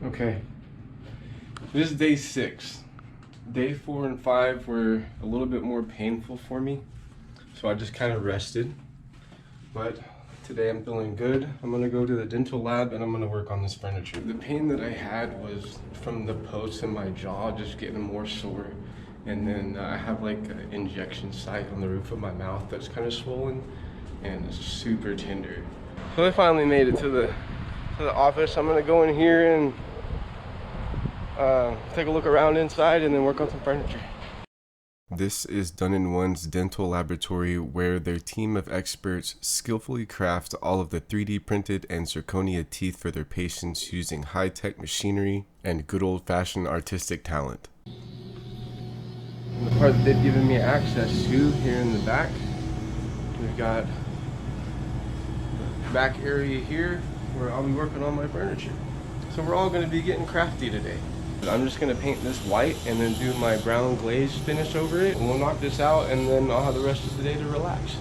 Okay, this is day 6. Day 4 and 5 were a little bit more painful for me, so I just kind of rested. But today I'm feeling good. I'm gonna go to the dental lab and I'm gonna work on this furniture. The pain that I had was from the posts in my jaw just getting more sore. And then I have like an injection site on the roof of my mouth that's kind of swollen and it's super tender. So I finally made it to the office. I'm gonna go in here and take a look around inside and then work on some furniture. This is Done in One's dental laboratory, where their team of experts skillfully craft all of the 3D printed and zirconia teeth for their patients using high-tech machinery and good old-fashioned artistic talent. And the part that they've given me access to here in the back, we've got the back area here where I'll be working on my furniture. So we're all going to be getting crafty today. I'm just going to paint this white and then do my brown glaze finish over it. And we'll knock this out and then I'll have the rest of the day to relax.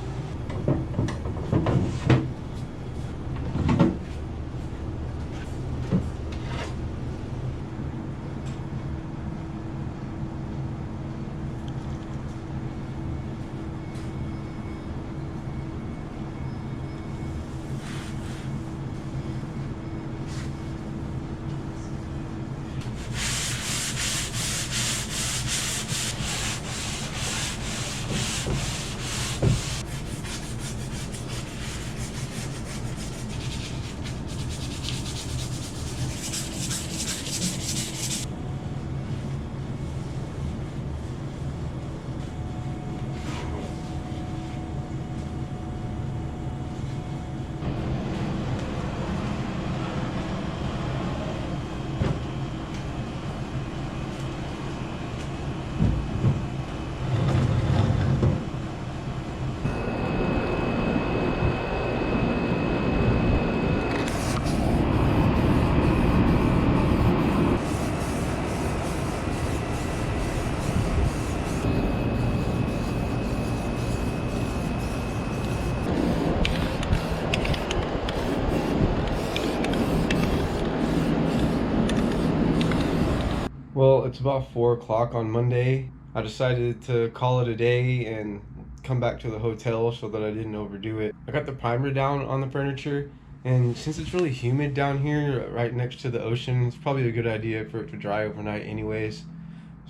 Well, it's about 4 o'clock on Monday. I decided to call it a day and come back to the hotel so that I didn't overdo it. I got the primer down on the furniture, and since it's really humid down here right next to the ocean, it's probably a good idea for it to dry overnight anyways.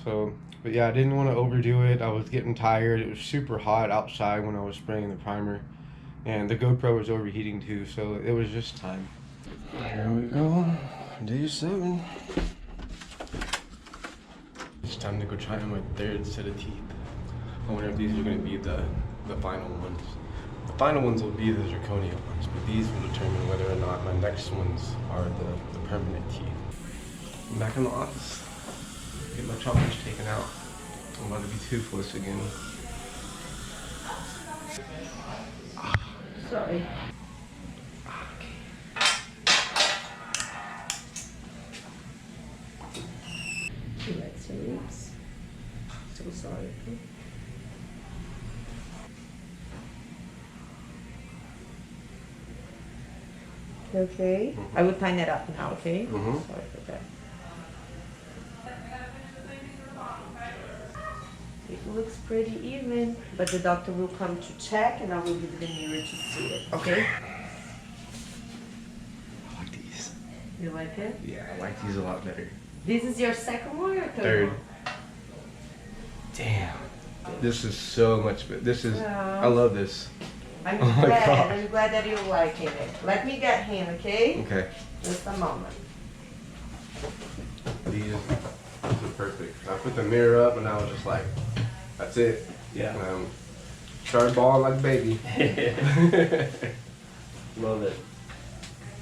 So, but yeah, I didn't want to overdo it. I was getting tired. It was super hot outside when I was spraying the primer, and the GoPro was overheating too, so it was just time. Here we go, day 7. It's time to go try on my 3rd set of teeth. I wonder if these are going to be the final ones. The final ones will be the zirconia ones, but these will determine whether or not my next ones are the permanent teeth. I'm back in the office. Get my choppers taken out. I'm about to be toothless again. Sorry. Ribs. So sorry. Okay. I will tighten it up now, okay? Sorry for that. It looks pretty even, but the doctor will come to check and I will give the mirror to see it, okay? I like these. You like it? Yeah, I like these a lot better. This is your second one or Third. one? Damn. This is so much better. This is, I love this. I'm Oh my glad. gosh. I'm glad that you're liking it. Let me get him, okay? Okay. Just a moment. These are perfect. I put the mirror up and I was just like, that's it. Yeah. Started balling like a baby. Love it.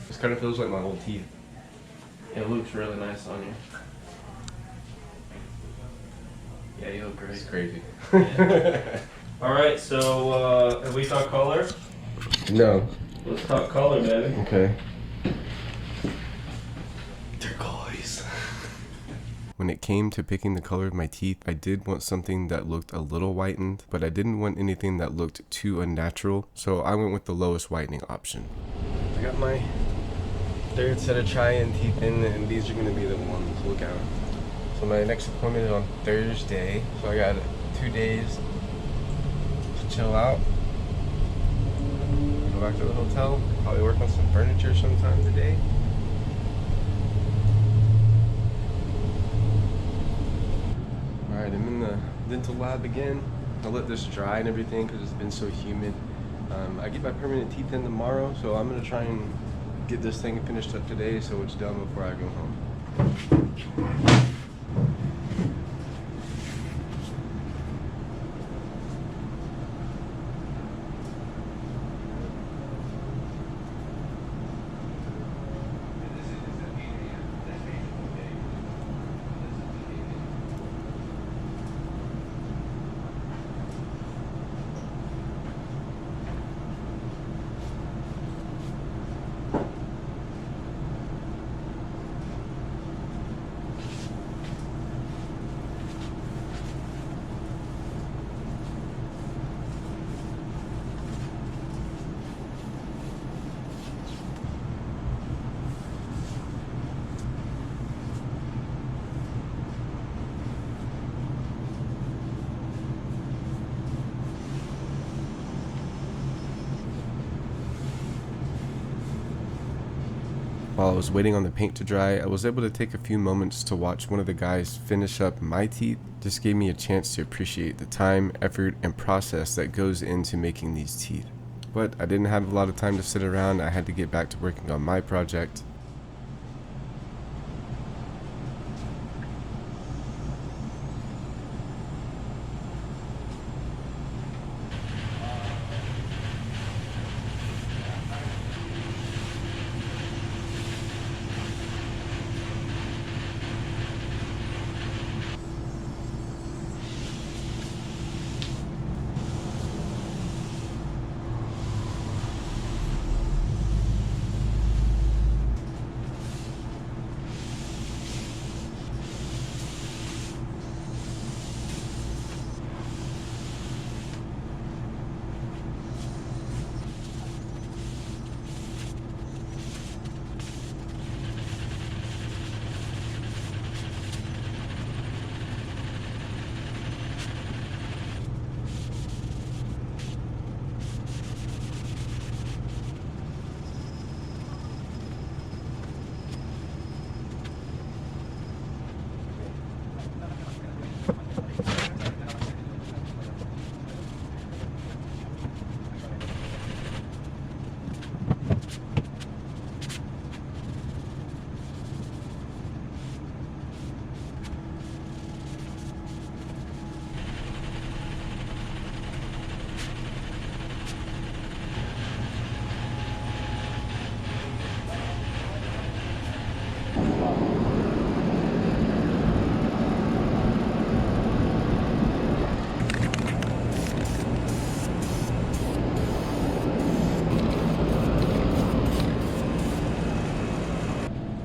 This kind of feels like my old teeth. It looks really nice on you. Yeah, you look great. It's crazy. Yeah. Alright, so have we talked color? No. Let's talk color, baby. Okay. Turquoise. When it came to picking the color of my teeth, I did want something that looked a little whitened, but I didn't want anything that looked too unnatural, so I went with the lowest whitening option. I got my third set of try-in teeth in, and these are gonna be the ones. Look out. So my next appointment is on Thursday, so I got 2 days to chill out. Go back to the hotel, probably work on some furniture sometime today. Alright, I'm in the dental lab again. I'll let this dry and everything because it's been so humid. I get my permanent teeth in tomorrow, so I'm gonna try and get this thing finished up today so it's done before I go home. While I was waiting on the paint to dry, I was able to take a few moments to watch one of the guys finish up my teeth. Just gave me a chance to appreciate the time, effort, and process that goes into making these teeth. But I didn't have a lot of time to sit around. I had to get back to working on my project.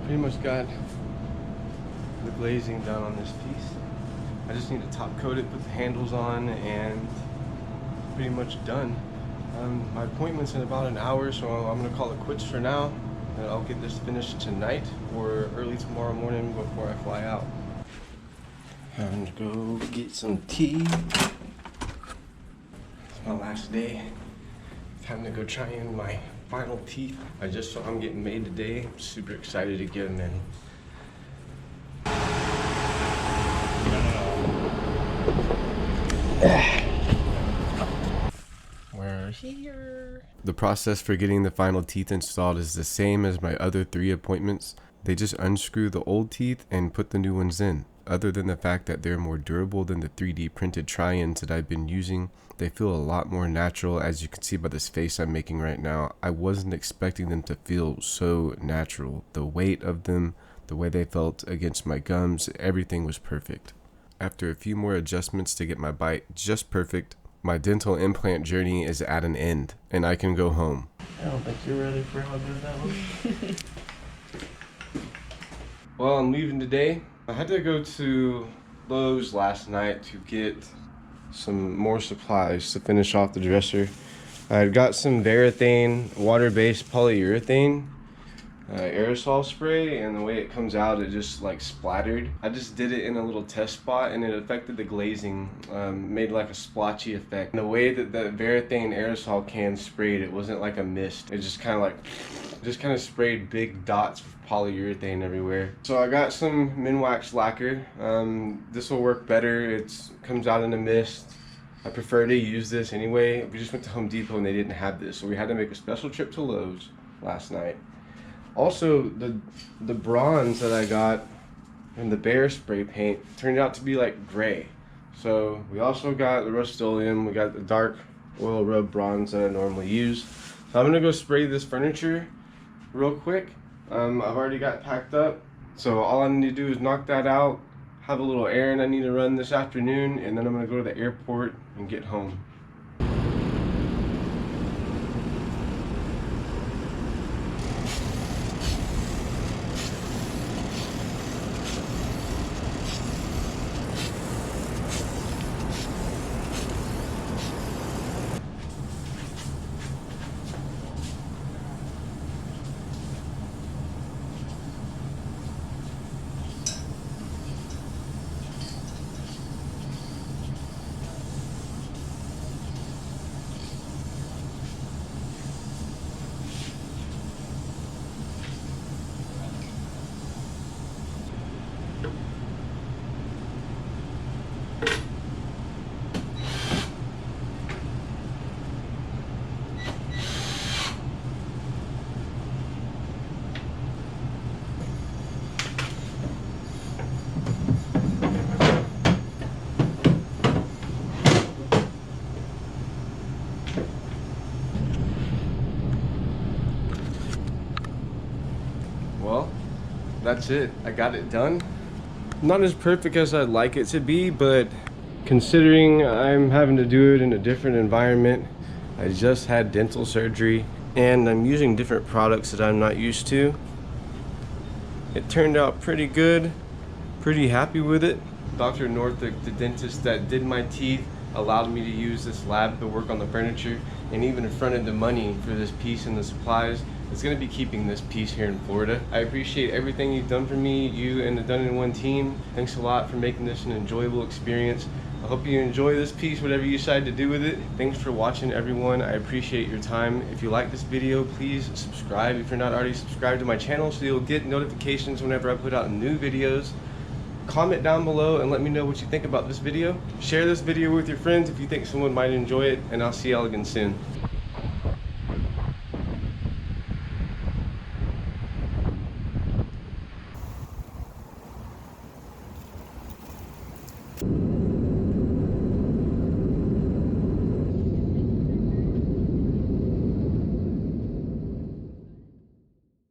Pretty much got the glazing done on this piece. I just need to top coat it, put the handles on, and pretty much done. My appointment's in about an hour, so I'm gonna call it quits for now. And I'll get this finished tonight or early tomorrow morning before I fly out. I'm gonna go get some tea. It's my last day. Time to go try in my final teeth. I just saw them getting made today. I'm super excited to get them in. We're here. The process for getting the final teeth installed is the same as my other 3 appointments. They just unscrew the old teeth and put the new ones in. Other than the fact that they're more durable than the 3D printed try-ins that I've been using, they feel a lot more natural. As you can see by this face I'm making right now, I wasn't expecting them to feel so natural. The weight of them, the way they felt against my gums, everything was perfect. After a few more adjustments to get my bite just perfect, my dental implant journey is at an end, and I can go home. I don't think you're ready for how good that was. Well, I'm leaving today. I had to go to Lowe's last night to get some more supplies to finish off the dresser. I had got some Varathane water-based polyurethane. aerosol spray, and the way it comes out, it just like splattered. I just did it in a little test spot and it affected the glazing, made like a splotchy effect. And the way that the Varathane aerosol can sprayed, it wasn't like a mist. It just kind of sprayed big dots of polyurethane everywhere. So I got some Minwax lacquer. This will work better. It comes out in a mist. I prefer to use this anyway. We just went to Home Depot and they didn't have this, so we had to make a special trip to Lowe's last night. Also, the bronze that I got in the Bear spray paint turned out to be like gray. So we also got the Rust-Oleum, we got the dark oil rub bronze that I normally use. So I'm gonna go spray this furniture real quick. I've already got packed up, so all I need to do is knock that out, have a little errand I need to run this afternoon, and then I'm gonna go to the airport and get home. Well, that's it. I got it done. Not as perfect as I'd like it to be, but considering I'm having to do it in a different environment, I just had dental surgery and I'm using different products that I'm not used to. It turned out pretty good, pretty happy with it. Dr. Northick, the dentist that did my teeth, allowed me to use this lab to work on the furniture, and even fronted the money for this piece and the supplies. It's going to be keeping this piece here in Florida. I appreciate everything you've done for me, you and the Done in One team. Thanks a lot for making this an enjoyable experience. I hope you enjoy this piece, whatever you decide to do with it. Thanks for watching, everyone. I appreciate your time. If you like this video, please subscribe if you're not already subscribed to my channel so you'll get notifications whenever I put out new videos. Comment down below and let me know what you think about this video. Share this video with your friends if you think someone might enjoy it, and I'll see y'all again soon.